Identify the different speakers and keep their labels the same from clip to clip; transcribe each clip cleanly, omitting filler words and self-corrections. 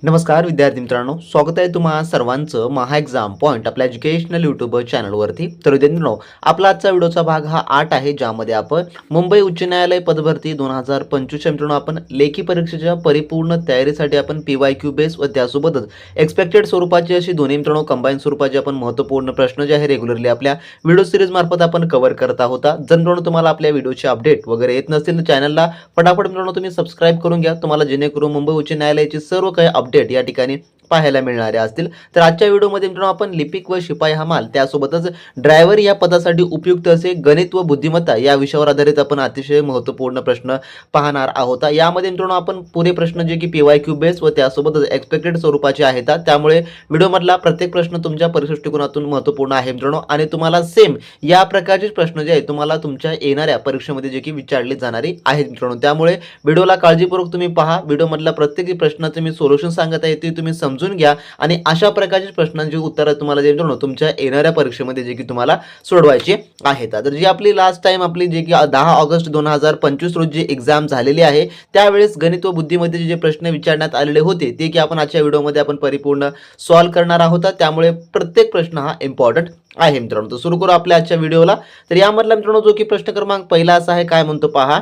Speaker 1: नमस्कार विद्यार्थी मित्रांनो, स्वागत आहे तुम्हा सर्वांचं महा एक्झाम पॉईंट आपल्या एज्युकेशनल यूट्यूब चॅनलवरती. तर विद्यार्थ्यांनो, आपला आजचा व्हिडिओचा भाग हा 8 आहे, ज्यामध्ये आपण मुंबई उच्च न्यायालय पदभरती 2025 मित्रांनो आपण लेखी परीक्षेच्या परिपूर्ण तयारीसाठी आपण PYQ बेस व त्यासोबतच एक्सपेक्टेड स्वरूपाची अशी दोन्ही मित्रांनो कंबाईन स्वरूपाचे आपण महत्त्वपूर्ण प्रश्न जे आहे रेग्युलरली आपल्या व्हिडिओ सिरीज मार्फत आपण कव्हर करत आहोत. जर मित्रांनो तुम्हाला आपल्या व्हिडिओचे अपडेट वगैरे येत नसतील तर चॅनलला फटाफट मित्रांनो तुम्ही सबस्क्राईब करून घ्या, तुम्हाला जेणेकरून मुंबई उच्च न्यायालयाची सर्व काही अपडेट या ठिकाणी पाहायला मिळणारे असतील. तर आजच्या व्हिडिओमध्ये मित्रांनो आपण लिपिक व शिपाई हमाल त्यासोबतच ड्रायव्हर या पदासाठी उपयुक्त असे गणित व बुद्धिमत्ता या विषयावर आधारित आपण अतिशय महत्त्वपूर्ण प्रश्न पाहणार आहोत. यामध्ये मित्रांनो आपण पुरे प्रश्न जे की PYQ बेस व त्यासोबतच एक्सपेक्टेड स्वरूपाचे आहेत, त्यामुळे व्हिडिओमधला प्रत्येक प्रश्न तुमच्या परीक्षा दृष्टिकोनातून महत्त्वपूर्ण आहे मित्रांनो. आणि तुम्हाला सेम या प्रकारचे प्रश्न जे आहेत तुम्हाला तुमच्या येणाऱ्या परीक्षेमध्ये जे की विचारले जाणारे आहेत मित्रांनो. त्यामुळे व्हिडिओला काळजीपूर्वक तुम्ही पहा. व्हिडिओमधला प्रत्येक प्रश्नाचे मी सोल्युशन सांगत आहे ते तुम्ही समजून घ्या आणि अशा प्रकारच्या प्रश्नांची उत्तरं तुम्हाला जे मित्रांनो तुमच्या येणाऱ्या परीक्षेमध्ये जे की तुम्हाला सोडवायचे आहेत. तर जी आपली लास्ट टाइम आपली जे की 10 ऑगस्ट 2025 रोजी एक्झाम झालेली आहे, त्यावेळेस गणित व बुद्धिमत्तेचे जे प्रश्न विचारण्यात आलेले होते ते की आपण आजच्या व्हिडिओमध्ये आपण परिपूर्ण सॉल्व्ह करणार आहोत. त्यामुळे प्रत्येक प्रश्न हा इम्पॉर्टंट आहे मित्रांनो. तर सुरू करू आपल्या आजच्या व्हिडिओला. तर यामधला मित्रांनो जो की प्रश्न क्रमांक पहिला असा आहे, काय म्हणतो पहा.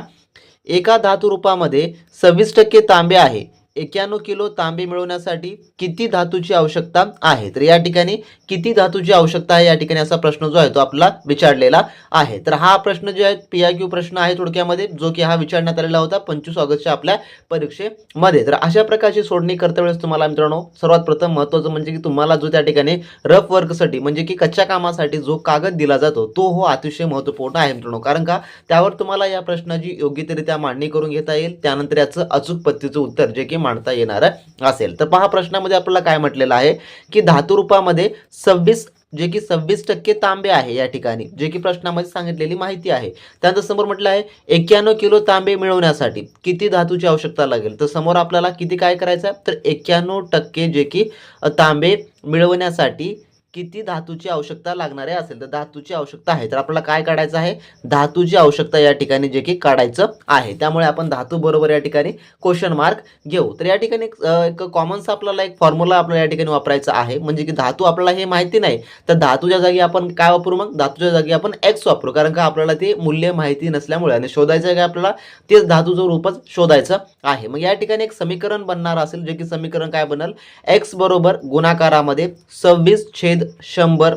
Speaker 1: एका धातू रूपामध्ये 26% तांबे आहे. 91 किलो तांबे मिळवण्यासाठी किती धातूची आवश्यकता आहे? तर या ठिकाणी किती धातूची आवश्यकता आहे या ठिकाणी असा प्रश्न जो आहे तो आपला विचारलेला आहे. तर हा प्रश्न जो आहे PYQ प्रश्न आहे थोडक्यामध्ये, जो की हा विचारण्यात आलेला होता 25 ऑगस्टच्या आपल्या परीक्षेमध्ये. तर अशा प्रकारची सोडणी करता वेळेस तुम्हाला मित्रांनो सर्वात प्रथम महत्त्वाचं म्हणजे की तुम्हाला जो त्या ठिकाणी रफ वर्कसाठी म्हणजे की कच्च्या कामासाठी जो कागद दिला जातो तो हो अतिशय महत्त्वपूर्ण आहे मित्रांनो. कारण का त्यावर तुम्हाला या प्रश्नाची योग्यरित्या मांडणी करून घेता येईल, त्यानंतर याचं अचूक पद्धतीचं उत्तर जे की मांडता येणार असेल. तर पहा प्रश्नामध्ये आपल्याला काय म्हटलेलं आहे की धातू रूपामध्ये 26% तांबे आहे या ठिकाणी, जे की प्रश्नामध्ये सांगितलेली माहिती आहे. त्यानंतर समोर म्हटलं आहे 91 किलो तांबे मिळवण्यासाठी किती धातूची आवश्यकता लागेल. तर समोर आपल्याला किती काय करायचं आहे, तर 91% जे की तांबे मिळवण्यासाठी किती धातूची आवश्यकता लागणार आहे असेल. तर धातूची आवश्यकता आहे, तर आपल्याला काय काढायचं आहे, धातूची आवश्यकता या ठिकाणी जे की काढायचं आहे. त्यामुळे आपण धातू बरोबर या ठिकाणी क्वेश्चन मार्क घेऊ. तर या ठिकाणी एक कॉमनचा आपल्याला एक फॉर्म्युला आपल्याला या ठिकाणी वापरायचा आहे, म्हणजे की धातू आपल्याला हे माहिती नाही तर धातूच्या जागी आपण काय वापरू, मग धातूच्या जागी आपण X वापरू. कारण का आपल्याला ते मूल्य माहिती नसल्यामुळे आणि शोधायचं आहे, आपल्याला तेच धातूचं रूपच शोधायचं आहे. मग या ठिकाणी एक समीकरण बनणार असेल, जे की समीकरण काय बनेल, X बरोबर गुणाकारामध्ये 26/100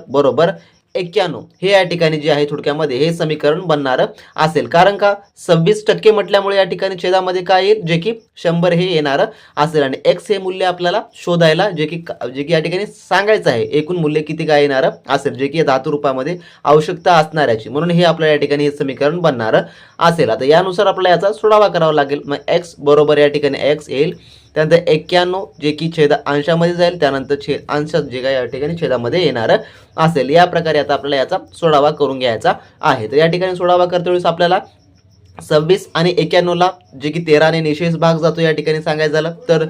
Speaker 1: बरोबर 91 हे या ठिकाणी जे आहे थोडक्यामध्ये हे समीकरण बनणार असेल. कारण का 26% म्हटल्यामुळे या ठिकाणी छेदामध्ये काय येईल, जे की 100 हे येणार असेल आणि X हे मूल्य आपल्याला शोधायला जे की या ठिकाणी सांगायचं आहे एकूण मूल्य किती काय येणार असेल, जे की धातू रूपामध्ये आवश्यकता असणाऱ्याची, म्हणून हे आपल्या या ठिकाणी हे समीकरण बनणार असेल. आता यानुसार आपल्याला याचा सोडावा करावा लागेल. मग X बरोबर या ठिकाणी X येईल, त्यानंतर 91 जे की अंशामध्ये जाईल, त्यानंतर अंशात जे काय या ठिकाणी छेदामध्ये येणार असेल. या प्रकारे आता आपल्याला याचा सोडावा करून घ्यायचा आहे. तर या ठिकाणी सोडावा करते वेळेस आपल्याला 26 आणि 91ला जे की 13 ने निशेष भाग जातो या ठिकाणी सांगायचं झालं तर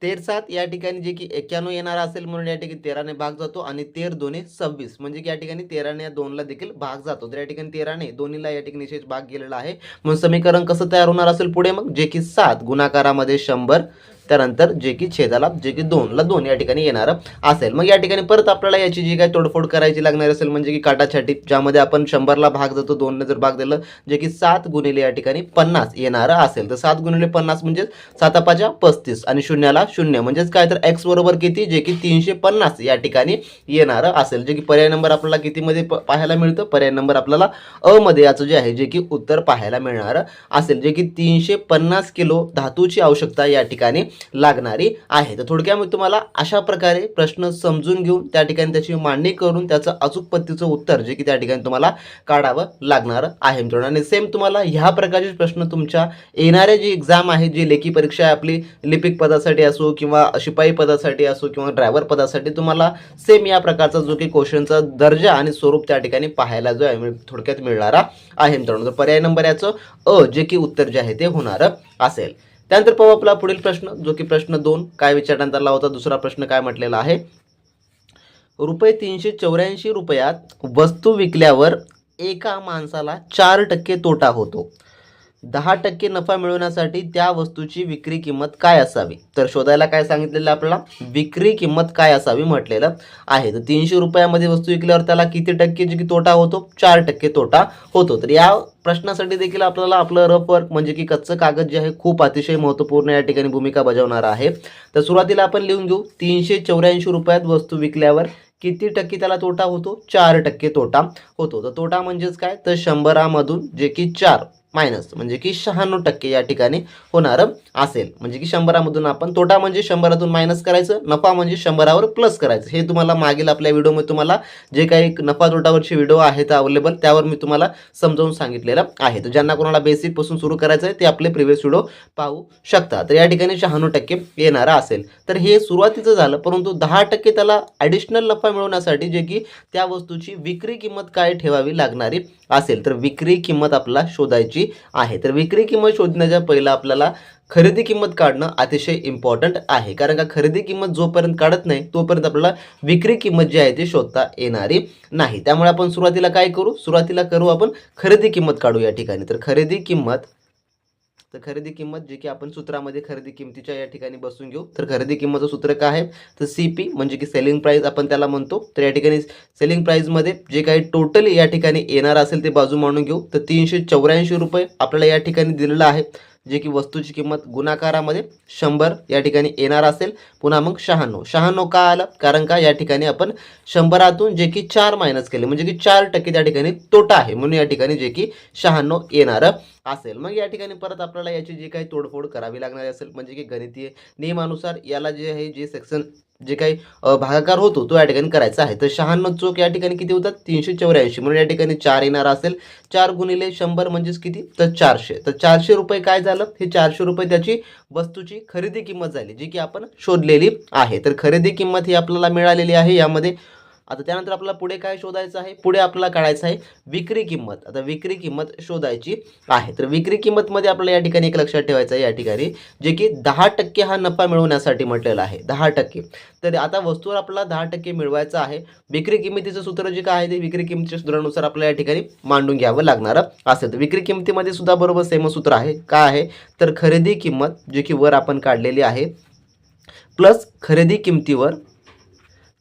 Speaker 1: 13 या ठिकाणी जे की 91 येणार असेल, म्हणून या ठिकाणी 13 ने भाग जातो आणि 13 दोन्ही 26 म्हणजे की या ठिकाणी 13 ने 2ला देखील भाग जातो. तर या ठिकाणी 13 ने दोन्हीला या ठिकाणी निशेष भाग गेलेला आहे, म्हणून समीकरण कसं तयार होणार असेल पुढे, मग जे की 7 गुणाकारामध्ये 100 त्यानंतर जे की छेदाला जे की 2ला 2 या ठिकाणी येणार असेल. मग या ठिकाणी परत आपल्याला याची जी काही तोडफोड करायची लागणार असेल, म्हणजे की काटाछाटी, ज्यामध्ये आपण 100ला भाग जातो 2ने जर भाग दिलं, जे की 7 गुणिले या ठिकाणी 50 येणार असेल. तर 7 गुणिले 50 म्हणजे 7 5 35 आणि शून्याला 0 म्हणजेच काय, तर X बरोबर किती, जे की 350 या ठिकाणी येणार असेल. जे की पर्याय नंबर आपल्याला कितीमध्ये पाहायला मिळतं, पर्याय नंबर आपल्याला अ मध्ये याचं जे आहे जे की उत्तर पाहायला मिळणार असेल, जे की 350 किलो धातूची आवश्यकता या ठिकाणी लागणारी आहे. तर थोडक्यामध्ये तुम्हाला अशा प्रकारे प्रश्न समजून घेऊन त्या ठिकाणी त्याची मांडणी करून त्याचं अचूक पद्धतीचं उत्तर जे की त्या ठिकाणी तुम्हाला काढावं लागणार आहे मित्रांनो. आणि सेम तुम्हाला ह्या प्रकारचे प्रश्न तुमच्या येणाऱ्या जी एक्झाम आहे, जी लेखी परीक्षा आहे आपली लिपिक पदासाठी असो किंवा शिपाई पदासाठी असो किंवा ड्रायव्हर पदासाठी, तुम्हाला सेम या प्रकारचा जो की क्वेश्चनचा दर्जा आणि स्वरूप त्या ठिकाणी पाहायला जो आहे थोडक्यात मिळणारा आहे मित्रांनो. तर पर्याय नंबर याचं अ जे की उत्तर जे आहे ते होणार असेल. त्यानंतर पाहू आपला पुढील प्रश्न, जो की प्रश्न 2 काय विचारण्यात आला होता. दुसरा प्रश्न काय म्हटलेला आहे, रुपये 384 रुपयात वस्तू विकल्यावर एका माणसाला 4% तोटा होतो. 10% नफा मिळवण्यासाठी त्या वस्तूची विक्री किंमत काय असावी? तर शोधायला काय सांगितलेलं आपल्याला? विक्री किंमत काय असावी म्हटलेलं आहे. तर 300 रुपयामध्ये वस्तू विकल्यावर त्याला किती टक्के जे की तोटा होतो? 4% तोटा होतो. तर या प्रश्नासाठी देखील आपल्याला आपलं रफ वर्क म्हणजे की कच्चं कागद जे आहे खूप अतिशय महत्त्वपूर्ण या ठिकाणी भूमिका बजावणार आहे. तर सुरुवातीला आपण लिहून घेऊ 384 रुपयात वस्तू विकल्यावर किती टक्के त्याला तोटा होतो? 4% तोटा होतो. तर तोटा म्हणजेच काय? तर 100मधून जे की 4 मायनस म्हणजे की 96% या ठिकाणी होणारं असेल. म्हणजे की 100मधून आपण तोटा म्हणजे 100तून मायनस करायचं, नफा म्हणजे 100वर प्लस करायचं. हे तुम्हाला मागील आपल्या व्हिडिओमध्ये तुम्हाला जे काही नफा तोटावरचे व्हिडिओ आहेत अवेलेबल त्यावर मी तुम्हाला समजावून सांगितलेलं आहे. तर ज्यांना कोणाला बेसिकपासून सुरू करायचं आहे ते आपले प्रिव्हियस व्हिडिओ पाहू शकता. तर या ठिकाणी 96% येणारा असेल. तर हे सुरुवातीचं झालं, परंतु 10% त्याला ॲडिशनल नफा मिळवण्यासाठी जे की त्या वस्तूची विक्री किंमत काय ठेवावी लागणारी असेल. तर विक्री किंमत आपल्याला शोधायची आहे. तर विक्री किंमत शोधण्याच्या पहिला आपल्याला खरेदी किंमत काढणं अतिशय इम्पॉर्टंट आहे. कारण का खरेदी किंमत जोपर्यंत काढत नाही तोपर्यंत आपल्याला विक्री किंमत जी आहे ती शोधता येणारी नाही. त्यामुळे आपण सुरुवातीला काय करू? सुरुवातीला करू आपण खरेदी किंमत काढू या ठिकाणी. तर खरेदी किंमत जे की आपण सूत्रामध्ये खरेदी किंमतीच्या या ठिकाणी बसून घेऊ. तर खरेदी किंमतचं सूत्र काय आहे? तर CP म्हणजे की सेलिंग प्राईस आपण त्याला म्हणतो. तर या ठिकाणी सेलिंग प्राईसमध्ये जे काही टोटल या ठिकाणी येणार असेल ते बाजू मांडून घेऊ. तर 384 रुपये आपल्याला या ठिकाणी दिलेलं आहे. जे की वस्तूची किंमत गुणाकारामध्ये 100 या ठिकाणी येणार असेल. पुन्हा मग 96 का आलं? कारण का या ठिकाणी आपण 100तून जे की 4 मायनस केले म्हणजे की 4% त्या ठिकाणी तोटा आहे, म्हणून या ठिकाणी जे की 96 येणारं असेल. मग या ठिकाणी परत आपल्याला याची जी काही तोडफोड करावी लागणार असेल म्हणजे की गणितीय नियमानुसार याला जे आहे जे सेक्शन जे काही भागाकार होतो तो या ठिकाणी करायचा आहे. तर 96 चोक या ठिकाणी किती होतात? 384 म्हणून या ठिकाणी 4 येणार असेल. 4 गुणिले 100 म्हणजेच किती? तर 400. तर 400 रुपये काय झालं? हे 400 रुपये त्याची वस्तूची खरेदी किंमत झाली जी की आपण शोधलेली आहे. तर खरेदी किंमत ही आपल्याला मिळालेली आहे यामध्ये. आता त्यानंतर आपल्याला पुढे काय शोधायचं आहे? पुढे आपल्याला काढायचं आहे विक्री किंमत. आता विक्री किंमत शोधायची आहे. तर विक्री किंमतमध्ये आपल्याला या ठिकाणी एक लक्षात ठेवायचं आहे या ठिकाणी जे की 10% हा नफा मिळवण्यासाठी म्हटलेलं आहे. 10%. तर आता वस्तूवर आपल्याला 10% मिळवायचं आहे. विक्री किंमतीचं सूत्र जे काय आहे ते विक्री किंमतीच्या सूत्रानुसार आपल्याला या ठिकाणी मांडून घ्यावं लागणार असेल. तर विक्री किंमतीमध्ये सुद्धा बरोबर सेम सूत्र आहे. काय आहे? तर खरेदी किंमत जे की वर आपण काढलेली आहे प्लस खरेदी किंमतीवर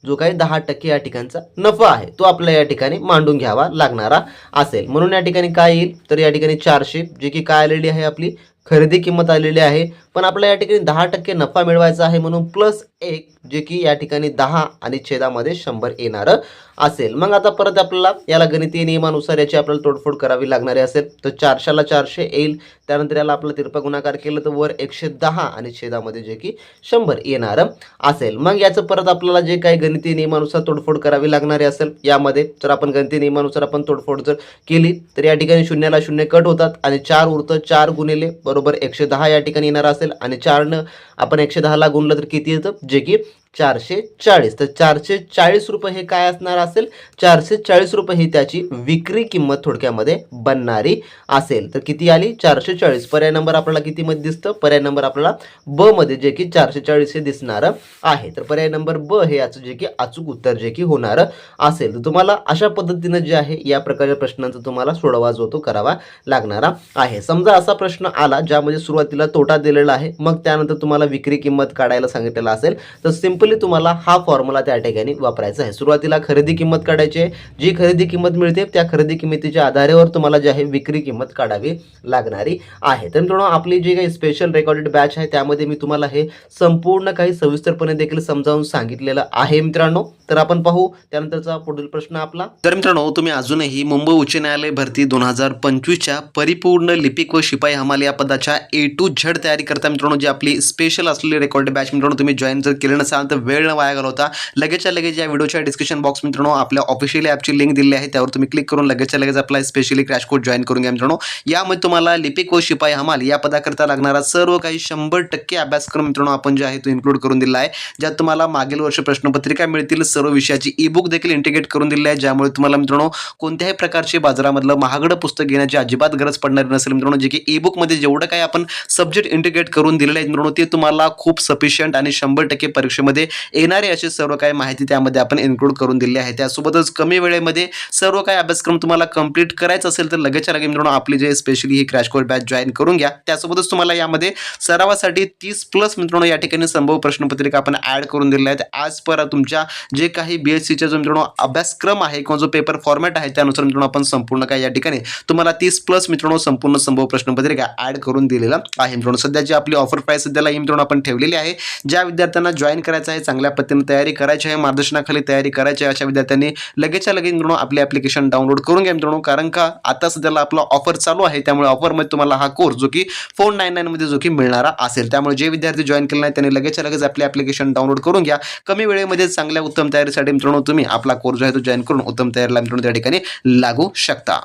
Speaker 1: जो काही 10% या ठिकाणचा नफा आहे तो आपल्याला या ठिकाणी मांडून घ्यावा लागणारा असेल. म्हणून या ठिकाणी काय येईल? तर या ठिकाणी 400 जे की काय आलेली आहे आपली खरेदी किंमत आलेली आहे. पण आपल्याला या ठिकाणी 10% नफा मिळवायचा आहे म्हणून प्लस 1 जे की या ठिकाणी 10 आणि छेदामध्ये 100 येणारं असेल. मग आता परत आपल्याला याला गणितीय नियमानुसार याची आपल्याला तोडफोड करावी लागणारी असेल. तर 400ला 400 येईल. त्यानंतर याला आपला तिरपा गुणाकार केलं तर वर 110 आणि छेदामध्ये जे की 100 येणारं असेल. मग याचं परत आपल्याला जे काही गणितीय नियमानुसार तोडफोड करावी लागणारी असेल यामध्ये. तर आपण गणितीय नियमानुसार आपण तोडफोड जर केली तर या ठिकाणी शून्याला शून्य कट होतात आणि 4 उरतं. 4 गुणिले बरोबर 110 या ठिकाणी येणार असेल आणि 4 आपण 110ला गुणलं तर किती येतं? जे की 440. तर 440 रुपये हे काय असणार असेल? 440 रुपये ही त्याची विक्री किंमत थोडक्यामध्ये बनणारी असेल. तर किती आली? 440. पर्याय नंबर आपल्याला कितीमध्ये दिसतं? पर्याय नंबर आपल्याला ब मध्ये जे की 440 हे दिसणारं आहे. तर पर्याय नंबर ब हे याचं जे की अचूक उत्तर जे की होणारं असेल. तर तुम्हाला अशा पद्धतीनं जे आहे या प्रकारच्या प्रश्नांचा तुम्हाला सोडवा जो तो करावा लागणारा आहे. समजा असा प्रश्न आला ज्यामध्ये सुरुवातीला तोटा दिलेला आहे, मग त्यानंतर तुम्हाला विक्री किंमत काढायला सांगितलेलं असेल, तर सिंपली तुम्हाला हा फॉर्म्युला त्या ठिकाणी वापरायचा आहे. सुरुवातीला खरेदी किंमत काढायची आहे. जी खरेदी किंमत मिळते त्या खरेदी किंमतीच्या आधारावर तुम्हाला जे आहे विक्री किंमत काढावी लागणारी आहे. तर मित्रांनो आपली जी काही स्पेशल रेकॉर्डेड बॅच आहे त्यामध्ये मी तुम्हाला हे संपूर्ण काही सविस्तरपणे देखील समजावून सांगितलेलं आहे मित्रांनो. तर आपण पाहू त्यानंतरचा पुढील प्रश्न आपला. तर मित्रांनो तुम्ही अजूनही मुंबई उच्च न्यायालय भरती 2025च्या परिपूर्ण लिपिक व शिपाई हमाल या पदाच्या A to Z तयारी करता मित्रांनो, जी आपली स्पेशल असलेली रेकॉर्डेड बॅच मित्रांनो तुम्ही जॉईन जर केलं नसाल तर वेळ न वाया घालवता लगेचच्या लगेच या व्हिडिओच्या डिस्क्रिप्शन बॉक्स मित्रांनो आपल्या ऑफिशियल ॲपची लिंक दिली आहे, त्यावर तुम्ही क्लिक करून लगेचच्या लगेच आपला स्पेशली क्रॅश कोर्स जॉईन करून घ्या मित्रांनो. यामध्ये तुम्हाला लिपिक व शिपाई हमाल या पदाकरता लागणारा सर्व काही 100% अभ्यासक्रम मित्रांनो आपण जे आहे तो इन्क्लूड करून दिला आहे, ज्यात तुम्हाला मागील वर्ष प्रश्नपत्रिका मिळतील,
Speaker 2: सर्व विषयाची ई बुक देखील इंटिग्रेट करून दिलेली आहे, ज्यामुळे तुम्हाला मित्रांनो कोणत्याही प्रकारचे बाजारामधलं महागडं पुस्तक घेण्याची अजिबात गरज पडणार नसेल मित्रांनो. जे की ई बुकमध्ये जेवढं काही आपण सब्जेक्ट इंटिग्रेट करून दिलेले आहेत मित्रांनो, ते तुम्हाला खूप सफिशियंट आणि 100% परीक्षेमध्ये येणारे असे सर्व काही माहिती त्यामध्ये आपण इन्क्लूड करून दिली आहे. त्यासोबतच कमी वेळेमध्ये सर्व काही अभ्यासक्रम तुम्हाला कंप्लीट करायचा असेल तर लगेचच्या लगे मित्रांनो आपली जे स्पेशली ही क्रॅश कोर्स बॅच जॉईन करून घ्या. त्यासोबतच तुम्हाला यामध्ये सरावासाठी 30+ मित्रांनो या ठिकाणी संभव प्रश्नपत्रिका आपण ऍड करून दिलेल्या आहेत. आज पर तुमच्या जे काही BScच्या जो मित्रांनो अभ्यासक्रम आहे किंवा जो पेपर फॉर्मॅट आहे त्यानुसार मित्रांनो आपण संपूर्ण काही या ठिकाणी तुम्हाला 30+ मित्रांनो संपूर्ण संभव प्रश्नपत्रिका ऍड करून दिलेला आहे मित्रांनो. सध्याची आपली ऑफर प्राइस सध्याला ही मित्रांनो आपण ठेवलेली आहे. ज्या विद्यार्थ्यांना जॉईन करायचं आहे, चांगल्या पद्धतीने तयारी करायची आहे, मार्गदर्शनाखाली तयारी करायची आहे, अशा विद्यार्थ्यांनी लगेचच्या लगेच मित्रांनो आपले ॲप्लिकेशन डाउनलोड करून घ्या मित्रांनो. कारण का आता सध्याला आपला ऑफर चालू आहे, त्यामुळे ऑफरमध्ये तुम्हाला हा कोर्स जो की 499 मध्ये जो की मिळणारा असेल. त्यामुळे जे विद्यार्थी जॉईन केले नाही त्यांनी लगेचच्या लगेच आपले ॲप्लिकेशन डाउनलोड करून घ्या. कमी वेळेमध्ये चांगल्या उत्तम तयारीसाठी मित्रांनो तुम्ही आपला कोर्स जो आहे तो जॉईन करून उत्तम तयारीला मित्रांनो त्या ठिकाणी लागू शकता.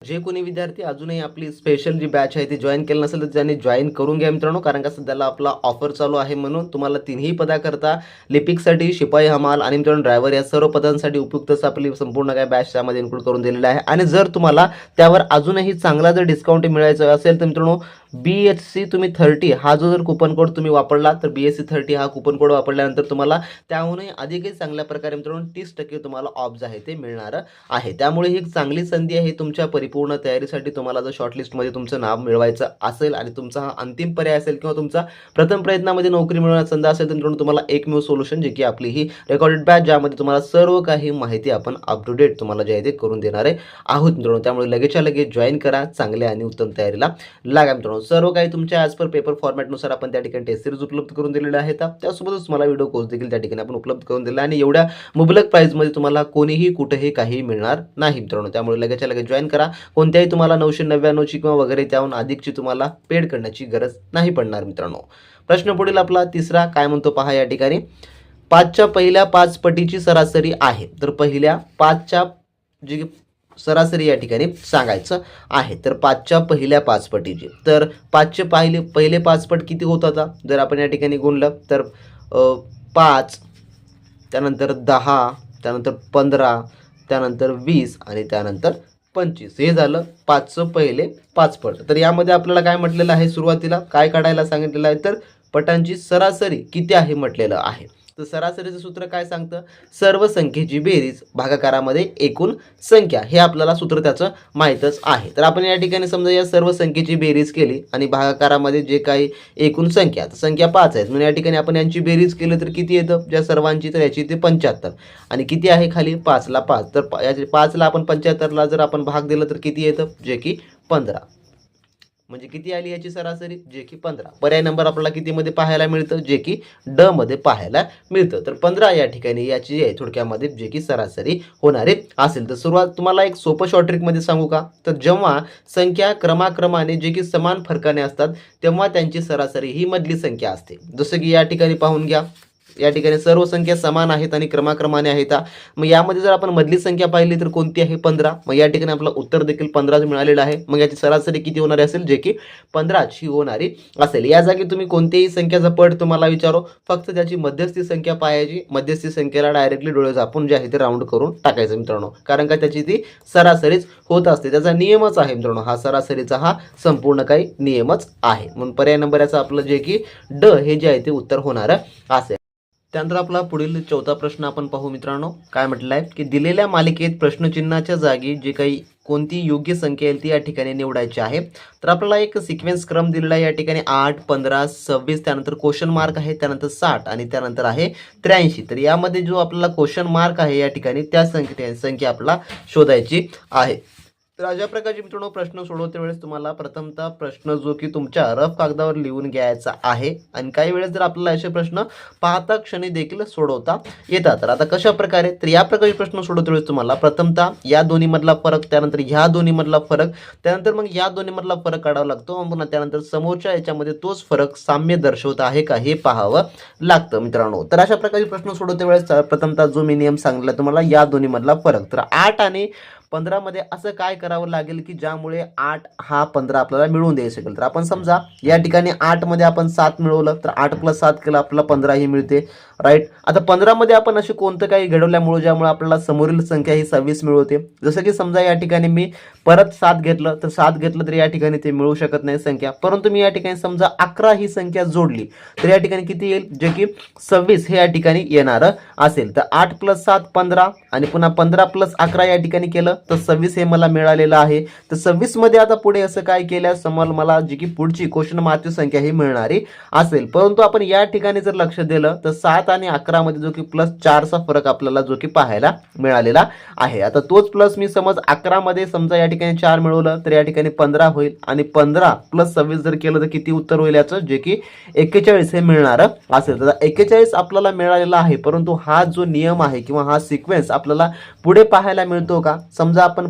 Speaker 1: जे कोणी विद्यार्थी अजूनही आपली स्पेशल जी बॅच आहे ती जॉईन केलं नसेल तर त्यांनी जॉईन करून घ्या मित्रांनो. कारण का सध्याला आपला ऑफर चालू आहे म्हणून तुम्हाला तिन्ही पदाकरता लिपिकसाठी, शिपाई हमाल आणि मित्रांनो ड्रायव्हर या सर्व पदांसाठी उपयुक्त असं आपली संपूर्ण काय बॅच त्यामध्ये इन्क्लूड करून दिलेला आहे. आणि जर तुम्हाला त्यावर अजूनही चांगला जर डिस्काउंट मिळायचं असेल तर मित्रांनो BSc तुम्ही 30 हा जो जर कुपन कोड तुम्ही वापरला तर BSc 30 हा कुपन कोड वापरल्यानंतर तुम्हाला त्याहूनही अधिकही चांगल्या प्रकारे मित्रांनो 30% तुम्हाला ऑफ जे आहे ते मिळणार आहे. त्यामुळे ही एक चांगली संधी आहे तुमच्या परिपूर्ण तयारीसाठी. तुम्हाला जर शॉर्टलिस्टमध्ये तुमचं नाव मिळवायचं असेल आणि तुमचा हा अंतिम पर्याय असेल किंवा तुमचा प्रथम प्रयत्नामध्ये नोकरी मिळवण्याचा संधी असेल तर मित्रांनो तुम्हाला एकमेव सोल्युशन जे की आपली ही रेकॉर्डेड बॅच, ज्यामध्ये तुम्हाला सर्व काही माहिती आपण अप टू डेट तुम्हाला जे आहे ते करून देणारे आहोत मित्रांनो. त्यामुळे लगेचच्या लगेच जॉईन करा, चांगल्या आणि उत्तम तयारीला लागा मित्रांनो. सर्व काही तुमच्या ॲज पर पेपर फॉर्मॅटनुसार आपण त्या ठिकाणी टेस्ट सिरीज उपलब्ध करून दिलेले आहेत. त्यासोबतच तुम्हाला व्हिडिओ कोर्स देखील त्या ठिकाणी आपण उपलब्ध करून दिला आणि एवढ्या मुबलक प्राईजमध्ये तुम्हाला कोणीही कुठेही काही मिळणार नाही मित्रांनो. त्यामुळे लगेचच्या लगेच जॉईन करा. कोणत्याही तुम्हाला 999ची किंवा वगैरे त्याहून अधिकची तुम्हाला पेड करण्याची गरज नाही पडणार मित्रांनो. प्रश्न पुढील आपला तिसरा काय म्हणतो पहा या ठिकाणी. 5च्या पहिल्या 5 पटीची सरासरी आहे. तर पहिल्या 5च्या जी सरासरी या ठिकाणी सांगायचं आहे. तर 5च्या पहिल्या 5 पटीची, तर 5चे पहिले 5 पट किती होत आता जर आपण या ठिकाणी गुणलं तर 5, त्यानंतर 10, त्यानंतर 15, त्यानंतर 20 आणि त्यानंतर 25. हे झालं 5चं पहिले 5 पट. तर यामध्ये आपल्याला काय म्हटलेलं आहे, सुरुवातीला काय काढायला सांगितलेलं आहे तर पटांची सरासरी किती आहे म्हटलेलं आहे. तर सरासरीचं सूत्र काय सांगतं, सर्व संख्येची बेरीज भागाकारामध्ये एकूण संख्या, हे आपल्याला सूत्र त्याचं माहीतच आहे. तर आपण या ठिकाणी समजा या सर्व संख्येची बेरीज केली आणि भागाकारामध्ये जे काही एकूण संख्या, तर संख्या 5 आहेत म्हणजे या ठिकाणी आपण यांची बेरीज केली तर किती येतं ज्या सर्वांची, तर याची ते 75. आणि किती आहे खाली 5ला 5, तर याची 5ला आपण 75ला जर आपण भाग दिलं तर किती येतं जे की 15. म्हणजे किती आली याची सरासरी जे की 15. पर्याय नंबर आपल्याला कितीमध्ये पाहायला मिळतं जे की ड मध्ये पाहायला मिळतं. तर 15 या ठिकाणी याची जी आहे थोडक्यामध्ये जे की सरासरी होणारे असेल. तर सुरुवात तुम्हाला एक सोपं शॉर्ट ट्रिकमध्ये सांगू का, तर जेव्हा संख्या क्रमाक्रमाने जे की समान फरकाने असतात तेव्हा त्यांची सरासरी ही मधली संख्या असते. जसं की या ठिकाणी पाहून घ्या, या ठिकाणी सर्व संख्या समान आहेत आणि क्रमाक्रमाने आहेत. मग यामध्ये जर आपण मधली संख्या पाहिली तर कोणती आहे 15. मग या ठिकाणी आपलं उत्तर देखील 15 मिळालेलं आहे. मग याची सरासरी किती होणारी असेल जे की 15ची होणारी असेल. या जागी तुम्ही कोणत्याही संख्याचा पट तुम्हाला विचारो, फक्त त्याची मध्यस्थी संख्या पाहायची, मध्यस्थी संख्येला डायरेक्टली डोळे झापून जे आहे ते राऊंड करून टाकायचं मित्रांनो. कारण का त्याची ती सरासरीच होत असते, त्याचा नियमच आहे मित्रांनो. हा सरासरीचा हा संपूर्ण काही नियमच आहे. म्हणून पर्याय नंबर याचा आपलं जे की ड हे जे आहे ते उत्तर होणार असेल. त्यानंतर आपला पुढील चौथा प्रश्न आपण पाहू मित्रांनो. काय म्हटलं आहे की दिलेल्या मालिकेत प्रश्नचिन्हाच्या जागी जे काही कोणती योग्य संख्या येईल ती या ठिकाणी निवडायची आहे. तर आपल्याला एक सिक्वेन्स क्रम दिलेला आहे या ठिकाणी 8, 15, 26, त्यानंतर क्वेश्चन मार्क आहे, त्यानंतर 60 आणि त्यानंतर आहे 83. तर यामध्ये जो आपल्याला क्वेश्चन मार्क आहे या ठिकाणी त्या संख्या आपल्याला शोधायची आहे. तर अशा प्रकारचे मित्रांनो प्रश्न सोडवते वेळेस तुम्हाला प्रथमतः प्रश्न जो की तुमच्या रफ कागदावर लिहून घ्यायचा आहे. आणि काही वेळेस जर आपल्याला असे प्रश्न पाहता क्षणी देखील सोडवता येतात. तर आता कशा प्रकारे, तर या प्रकारचे प्रश्न सोडवते वेळेस तुम्हाला प्रथमतः या दोन्ही मधला फरक, त्यानंतर ह्या दोन्ही मधला फरक, त्यानंतर मग या दोन्ही मधला फरक काढावा लागतो. पुन्हा त्यानंतर समोरच्या याच्यामध्ये तोच फरक साम्य दर्शवत आहे का हे पाहावं लागतं मित्रांनो. तर अशा प्रकारचे प्रश्न सोडवते वेळेस प्रथमतः जो मी नियम सांगितला तुम्हाला, या दोन्ही मधला फरक, तर 8 आणि 15 मध्ये असं काय करावं लागेल की ज्यामुळे 8 हा 15 आपल्याला मिळवून द्यायला शकेल. तर आपण समजा या ठिकाणी 8 मध्ये आपण 7 मिळवलं तर 8 + 7 केलं आपल्याला 15 ही मिळते, राईट. आता 15 मध्ये आपण असे कोणतं काही घडवल्यामुळे ज्यामुळे आपल्याला समोरील संख्या ही 26 मिळवते. जसं की समजा या ठिकाणी मी परत 7 घेतलं तर 7 घेतलं तर या ठिकाणी ते मिळू शकत नाही संख्या, परंतु मी या ठिकाणी समजा 11 ही संख्या जोडली तर या ठिकाणी किती येईल, जे की 26 हे या ठिकाणी येणार असेल. तर 8 + 7 15 आणि पुन्हा 15 + 11 या ठिकाणी केलं तर 26 हे मला मिळालेलं आहे. तर 26 मध्ये आता पुढे असं काय केल्यास मला जी की पुढची क्वेश्चन मार्कची संख्या ही मिळणारी असेल. परंतु आपण या ठिकाणी जर लक्ष दिलं तर 7 आणि 11 मध्ये जो की +4 चा फरक आपल्याला जो की पाहायला मिळालेला आहे. आता तोच प्लस मी समज 11 मध्ये समजा या ठिकाणी 4 मिळवलं तर या ठिकाणी 15 होईल आणि 15 + 26 जर केलं तर किती उत्तर होईल याचं, जे की 41 हे मिळणार असेल. तर 41 आपल्याला मिळालेला आहे, परंतु हा जो नियम आहे किंवा हा सिक्वेन्स आपल्याला पुढे पाहायला मिळतो का? समजा आपण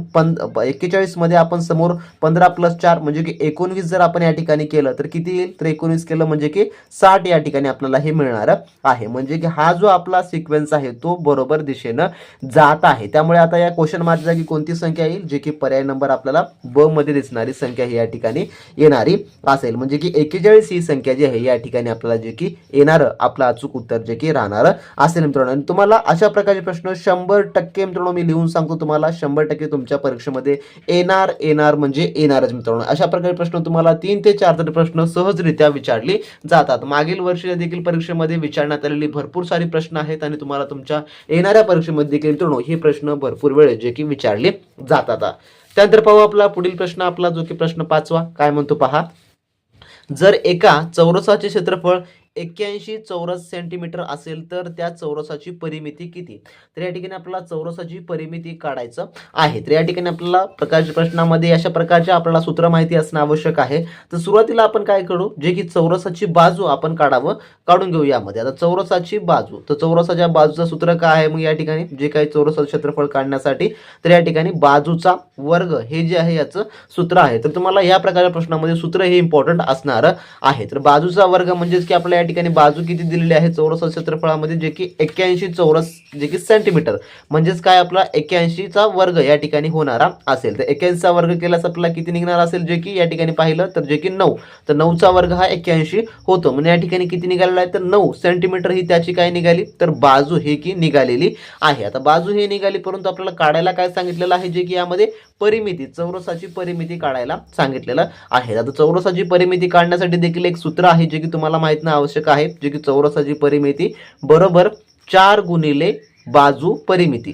Speaker 1: 41 मध्ये आपण समोर 15 + 4 म्हणजे की 19 जर आपण या ठिकाणी केलं तर किती येईल, तर 19 केलं म्हणजे की 60 या ठिकाणी आपल्याला हे मिळणार आहे. म्हणजे की हा जो आपला सिक्वेन्स आहे तो बरोबर दिशेनं जात आहे. त्यामुळे आता या क्वेश्चन मार्कच्या जागी कोणती संख्या येईल, जे की पर्याय नंबर आपल्याला ब मध्ये दिसणारी संख्या ही या ठिकाणी येणारी असेल. म्हणजे की 41 ही संख्या जी आहे या ठिकाणी आपल्याला जे की येणार आपलं अचूक उत्तर जे की राहणार असेल मित्रांनो. आणि तुम्हाला अशा प्रकारचे प्रश्न 100% मित्रांनो मी लिहून सांगतो, तुम्हाला 100% तुमच्या परीक्षेमध्ये येणार म्हणजे येणारच मित्रांनो. अशा प्रकारचे प्रश्न तुम्हाला 3 ते 4 तरी प्रश्न सहजरित्या विचारले जातात. मागील वर्षी देखील परीक्षेमध्ये विचारण्यात आलेली भरपूर सारी प्रश्न आहेत आणि तुम्हाला तुमच्या येणाऱ्या परीक्षेमध्ये देखील मित्रांनो हे प्रश्न भरपूर वेळ जे की विचारले जातात. त्यानंतर पाहू आपला पुढील प्रश्न, आपला जो की प्रश्न 5वा काय म्हणतो पहा. जर एका चौरसाचे क्षेत्रफळ 81 चौरस सेंटीमीटर असेल तर त्या चौरसाची परिमिती किती? तर या ठिकाणी आपल्याला चौरसाची परिमिती काढायचं आहे. तर या ठिकाणी आपल्याला प्रकारच्या प्रश्नामध्ये अशा प्रकारचे आपल्याला सूत्र माहिती असणं आवश्यक आहे. तर सुरुवातीला आपण काय करू, जे की चौरसाची बाजू आपण काढून घेऊ यामध्ये. आता चौरसाची बाजू, तर चौरसाच्या बाजूचं सूत्र काय आहे मग या ठिकाणी, जे काही चौरसाचं क्षेत्रफळ काढण्यासाठी तर या ठिकाणी बाजूचा वर्ग हे जे आहे याचं सूत्र आहे. तर तुम्हाला या प्रकारच्या प्रश्नामध्ये सूत्र हे इम्पॉर्टंट असणार आहे. तर बाजूचा वर्ग म्हणजेच की आपल्या या ठिकाणी बाजू किती दिलेली आहे चौरस क्षेत्रफळामध्ये, जे की 81 चौरस जे की सेंटीमीटर, म्हणजेच काय आपला 81 चा वर्ग या ठिकाणी होणारा असेल. तर 81 चा वर्ग केल्यास आपल्याला किती निघणार असेल, जे की या ठिकाणी पाहिलं तर जे की 9. तर 9 चा वर्ग हा 81 होतो. म्हणजे या ठिकाणी किती निघालेला आहे, तर 9 सेंटीमीटर ही त्याची काय निघाली, तर बाजू हे की निघालेली आहे. आता बाजू हे निघाली, परंतु आपल्याला काढायला काय सांगितलेलं आहे, जे की यामध्ये परिमिती, चौरसाची परिमिती काढायला सांगितलेलं आहे. आता चौरसाची परिमिती काढण्यासाठी देखील एक सूत्र आहे, जे की तुम्हाला माहित असणं आवश्यक आहे, जे की चौरसाची परिमिती बरोबर 4 गुणिले बाजू परिमिती,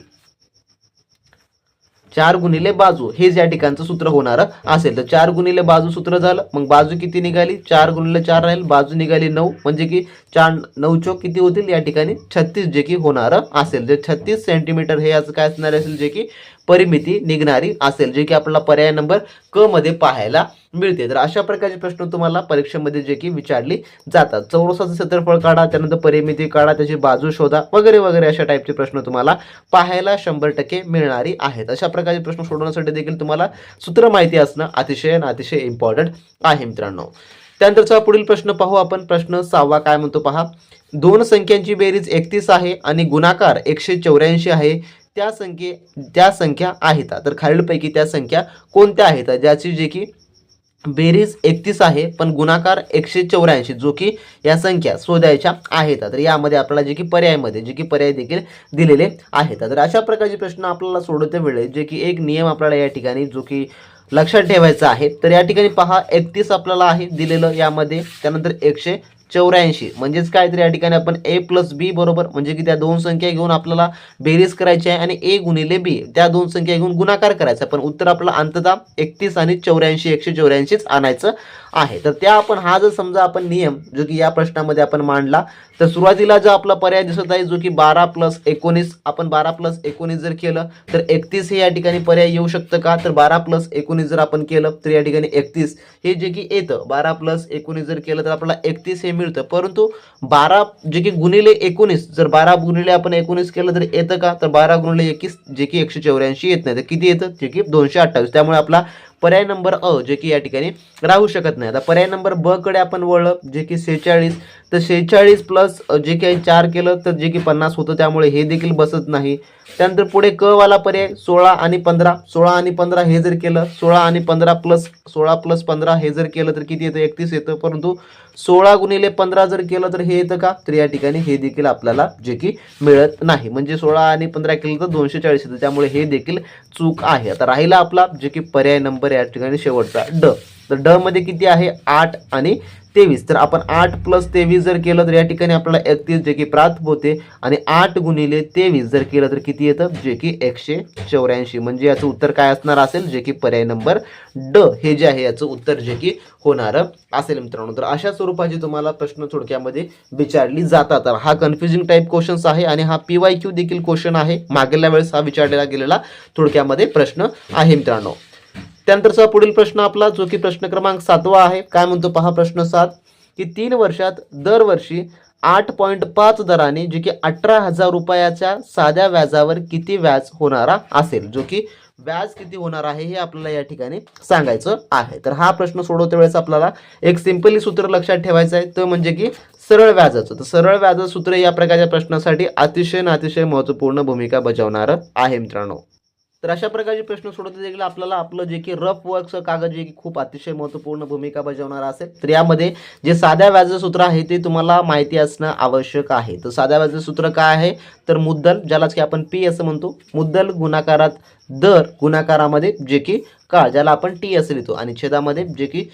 Speaker 1: 4 गुणिले बाजू हे या ठिकाणचं सूत्र होणार असेल. तर 4 गुणिले बाजू सूत्र झालं, मग बाजू किती निघाली, 4 गुणिले 4 राहील, बाजू निघाली 9, म्हणजे की 4 9 चौक किती होतील या ठिकाणी 36 जे की होणार असेल. तर 36 सेंटीमीटर हे याचं काय असणार असेल, जे की परिमिती निघणारी असेल, जे की आपल्याला पर्याय नंबर क मध्ये पाहायला मिळते. तर अशा प्रकारचे प्रश्न तुम्हाला परीक्षेमध्ये जे की विचारले जातात. चौरसाचं क्षेत्रफळ काढा, त्यानंतर परिमिती काढा, त्याची बाजू शोधा वगैरे वगैरे अशा टाईपचे प्रश्न तुम्हाला पाहायला 100% मिळणारी आहेत. अशा प्रकारचे प्रश्न सोडवण्यासाठी देखील तुम्हाला सूत्र माहिती असणं अतिशय इम्पॉर्टंट आहे मित्रांनो. त्यानंतरचा पुढील प्रश्न पाहू आपण. प्रश्न 6वा काय म्हणतो पहा. दोन संख्यांची बेरीज 31 आहे आणि गुणाकार 184 आहे. त्या संख्या आहेत. तर खालीलपैकी त्या संख्या कोणत्या आहेत, ज्याची जे की बेरीज 31 आहे पण गुणाकार 184, जो की या संख्या शोधायच्या आहेत. तर यामध्ये आपल्याला जे की पर्यायमध्ये जे की पर्याय देखील दिलेले आहेत. तर अशा प्रकारचे प्रश्न आपल्याला सोडवते वेळेस जे की एक नियम आपल्याला या ठिकाणी जो की लक्षात ठेवायचा आहे. तर या ठिकाणी पहा 31 आपल्याला आहे दिलेलं यामध्ये, त्यानंतर 184 म्हणजेच काय, तर या ठिकाणी आपण a + b बरोबर, म्हणजे की त्या दोन संख्या घेऊन आपल्याला बेरीज करायची आहे आणि a गुणिले b त्या दोन संख्या घेऊन गुणाकार करायचा. पण उत्तर आपल्याला अंततः 31 आणि 84 184 आणायचं आहे. तर त्या आपण हा जर समजा आपण नियम जो की या प्रश्नामध्ये आपण मांडला, तर सुरुवातीला जो आपला पर्याय दिसत आहे जो की 12 + 19, आपण 12 + 19 जर केलं तर 31 हे या ठिकाणी पर्याय येऊ शकतं का, तर 12 + 19 जर आपण केलं तर या ठिकाणी 31 हे जे की येतं. 12 + 19 जर केलं तर आपल्याला 31 हे मिळतं. परंतु 12 जे की गुणिले 19, जर 12 गुणिले आपण 19 केलं तर येतं का, तर 12 गुणिले 21 जे की 184 येत नाही. तर किती येतं, जे की 228. त्यामुळे आपला पर्याय नंबर अ जे की या ठिकाणी राहू शकत नाही. आता पर्याय नंबर ब कडे आपण वळलं जे की 46, तर 46 प्लस जे काही 4 केलं तर जे की 50 होतं, त्यामुळे हे देखील बसत नाही. त्यानंतर पुढे क वाला पर्याय 16 आणि 15, 16 आणि 15 हे जर केलं, 16 आणि 15 प्लस 16 प्लस 15 हे जर केलं तर किती येतं, 31 येतं. परंतु 16 गुणिले 15 जर केलं तर हे येतं का, तर या ठिकाणी हे देखील आपल्याला जे की मिळत नाही. म्हणजे 16 आणि 15 केलं तर 240 येतं, त्यामुळे हे देखील चूक आहे. आता राहिला आपला जे की पर्याय नंबर या ठिकाणी शेवटचा ड. तर ड मध्ये किती आहे, 8 आणि 23. तर आपण 8 प्लस 23 जर केलं तर या ठिकाणी आपल्याला 31 जे की प्राप्त होते. आणि 8 गुणिले 23 जर केलं तर किती येतं, जे की 184. म्हणजे याचं उत्तर काय असणार असेल, जे की पर्याय नंबर ड हे जे आहे याचं उत्तर जे की होणार असेल मित्रांनो. तर अशा स्वरूपाचे तुम्हाला प्रश्न थोडक्यामध्ये विचारली जातात. तर हा कन्फ्युजिंग टाईप क्वेश्चन्स आहे आणि हा PYQ देखील क्वेश्चन आहे. मागील वेळेस हा विचारलेला गेलेला थोडक्यामध्ये प्रश्न आहे मित्रांनो. त्यानंतरचा पुढील प्रश्न आपला जो की प्रश्न क्रमांक 7वा आहे. काय म्हणतो पहा प्रश्न 7, की 3 वर्षात दरवर्षी 8.5 दराने जे की 18,000 रुपयाच्या साध्या व्याजावर किती व्याज होणारा असेल. जो की व्याज किती होणार आहे हे आपल्याला या ठिकाणी सांगायचं आहे. तर हा प्रश्न सोडवते वेळेस आपल्याला एक सिंपली सूत्र लक्षात ठेवायचं आहे, तर म्हणजे की सरळ व्याजाचं. तर सरळ व्याजाचं सूत्र या प्रकारच्या प्रश्नासाठी अतिशय महत्त्वपूर्ण भूमिका बजावणार आहे मित्रांनो. तर अशा प्रकारचे प्रश्न सोडवते देखील आपल्याला आपलं जे की रफ वर्कचं कागद जे की खूप अतिशय महत्त्वपूर्ण भूमिका बजावणार असेल. तर यामध्ये जे साध्या व्याजाचं सूत्र आहे ते तुम्हाला माहिती असणं आवश्यक आहे. तर साध्या व्याजाचं सूत्र काय आहे, तर मुद्दल, ज्यालाच की आपण पी असं म्हणतो, मुद्दल गुणाकारात दर गुणाकारामध्ये जे की काळ, ज्याला आपण टी असं लिहितो, आणि छेदामध्ये जे की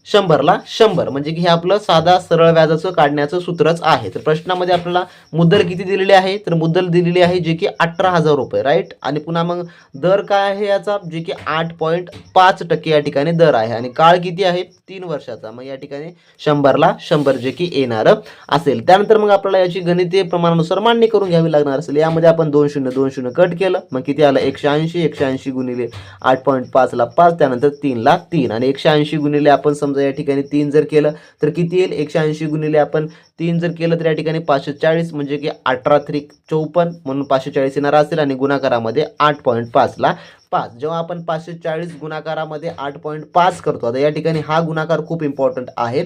Speaker 1: 100ला 100, म्हणजे की हे आपलं साधा सरळ व्याजाचं काढण्याचं सूत्रच आहे. तर प्रश्नामध्ये आपल्याला मुद्दल किती दिलेली आहे, तर मुद्दल दिलेली आहे जे की 18,000 रुपये, राईट. आणि पुन्हा मग दर काय आहे याचा, जे की 8.5% या ठिकाणी दर आहे. आणि काळ किती आहे, 3 वर्षाचा. मग या ठिकाणी 100ला 100 जे की येणार असेल. त्यानंतर मग आपल्याला याची गणितीय प्रमाणानुसार मांडणी करून घ्यावी लागणार असेल. यामध्ये आपण 2 कट केलं, मग किती आलं, 180 गुणिले 8.5 ला 5, त्यानंतर 3 ला 3, आणि 180 गुणिले आपण समजा या ठिकाणी 3 जर केलं तर किती येईल, 180 गुणिले आपण 3 जर केलं तर या ठिकाणी 540, म्हणजे की 18 त्रिक 54, म्हणून 540 येणार असेल. आणि गुणाकारामध्ये 8.5 ला 5. जेव्हा आपण 540 गुणाकारामध्ये 8.5 करतो, आता या ठिकाणी हा गुणाकार खूप इम्पॉर्टंट आहे.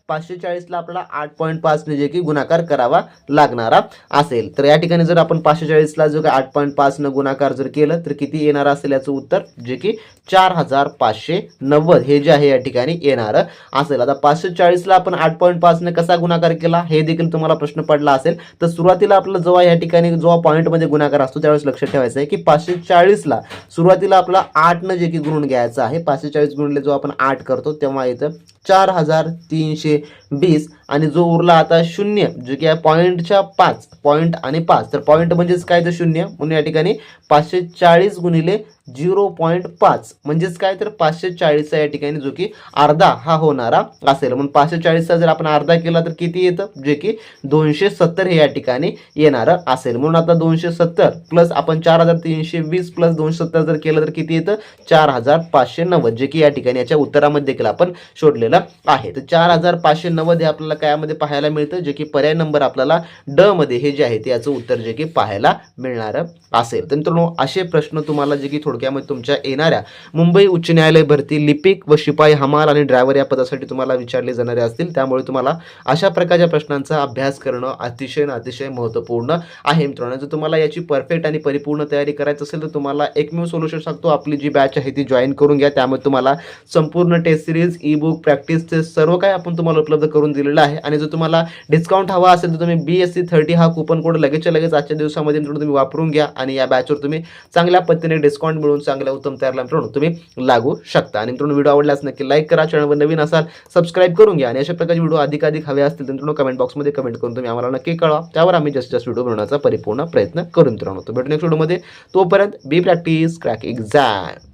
Speaker 1: 540 ला आपल्याला 8.5 ने जे की गुणाकार करावा लागणारा असेल. तर या ठिकाणी जर आपण 540 ला जो काय 8.5 न गुणाकार जर केलं तर किती येणार असेल याचं उत्तर, जे की 4,590 हे जे आहे या ठिकाणी येणार असेल. आता 540 ला आपण 8.5 ने कसा गुणाकार केला हे देखील तुम्हाला प्रश्न पडला असेल. तर सुरुवातीला आपलं जेव्हा या ठिकाणी जेव्हा पॉईंटमध्ये गुणाकार असतो त्यावेळेस लक्षात ठेवायचं आहे की 540 ला सुरुवातीला आपला 8 न जे की गुणून घ्यायचं आहे. 540 गुणले जेव्हा आपण 8 करतो तेव्हा येतं 4,320, आणि जो उरला आता शून्य, जे की पॉईंटच्या 5, पॉईंट आणि 5, तर पॉईंट म्हणजेच काय, तर शून्य, म्हणून या ठिकाणी 540 गुणिले 0.5 म्हणजेच काय, तर 540चा या ठिकाणी जो की अर्धा हा होणारा असेल. म्हणून 540चा जर आपण अर्धा केला तर किती येतं, जे की 270 हे या ठिकाणी येणार असेल. म्हणून आता 270 प्लस आपण 4,320 प्लस 270 जर केलं तर किती येतं, 4,590, जे की या ठिकाणी याच्या उत्तरामध्ये देखील आपण शोधलेलं आहे. तर 4,590 हे आपल्याला कायामध्ये पाहायला मिळतं, जे की पर्याय नंबर आपल्याला ड मध्ये हे जे आहे ते याचं उत्तर जे की पाहायला मिळणार असेल. तर मित्रांनो असे प्रश्न तुम्हाला जे की थोडक्यामध्ये तुमच्या येणाऱ्या मुंबई उच्च न्यायालय भरती लिपिक व शिपाई हमाल आणि ड्रायव्हर या पदासाठी तुम्हाला विचारले जाणारे असतील. त्यामुळे तुम्हाला अशा प्रकारच्या प्रश्नांचा अभ्यास करणं अतिशय महत्त्वपूर्ण आहे मित्रांनो. जर तुम्हाला याची परफेक्ट आणि परिपूर्ण तयारी करायची असेल तर तुम्हाला एकमेव सोल्युशन सांगतो, आपली जी बॅच आहे ती जॉईन करून घ्या. त्यामुळे तुम्हाला संपूर्ण टेस्ट सिरीज, ई बुक, प्रॅक्टिसचे सर्व काही आपण तुम्हाला उपलब्ध करून दिलेलं आहे. आणि जर तुम्हाला डिस्काउंट हवा असेल तर तुम्ही BSc30 हा कुपन कोड लगेचच्या लगेच आजच्या दिवसामध्ये तुम्ही वापरून घ्या आणि या बॅचवर तुम्ही चांगल्या पद्धतीने डिस्काउंट मिळून चांगल्या उत्तम तयारीला मित्रांनो तुम्ही लागू शकता. आणि मित्रांनो व्हिडिओ आवडल्यास नक्की लाईक करा, चॅनलवर नवीन असाल सबस्क्राईब करून घ्या. आणि अशा प्रकारचे व्हिडिओ अधिकाधिक हवे असतील तर मित्रांनो कमेंट बॉक्समध्ये कमेंट करून तुम्ही आम्हाला नक्की कळवा. त्यावर आम्ही जास्तीत जास्त व्हिडिओ बनवण्याचा परिपूर्ण प्रयत्न करू मित्रांनो. तर भेटू नेक्स्ट व्हिडिओमध्ये. तोपर्यंत बी प्रॅक्टिस क्रॅक एक्झाम.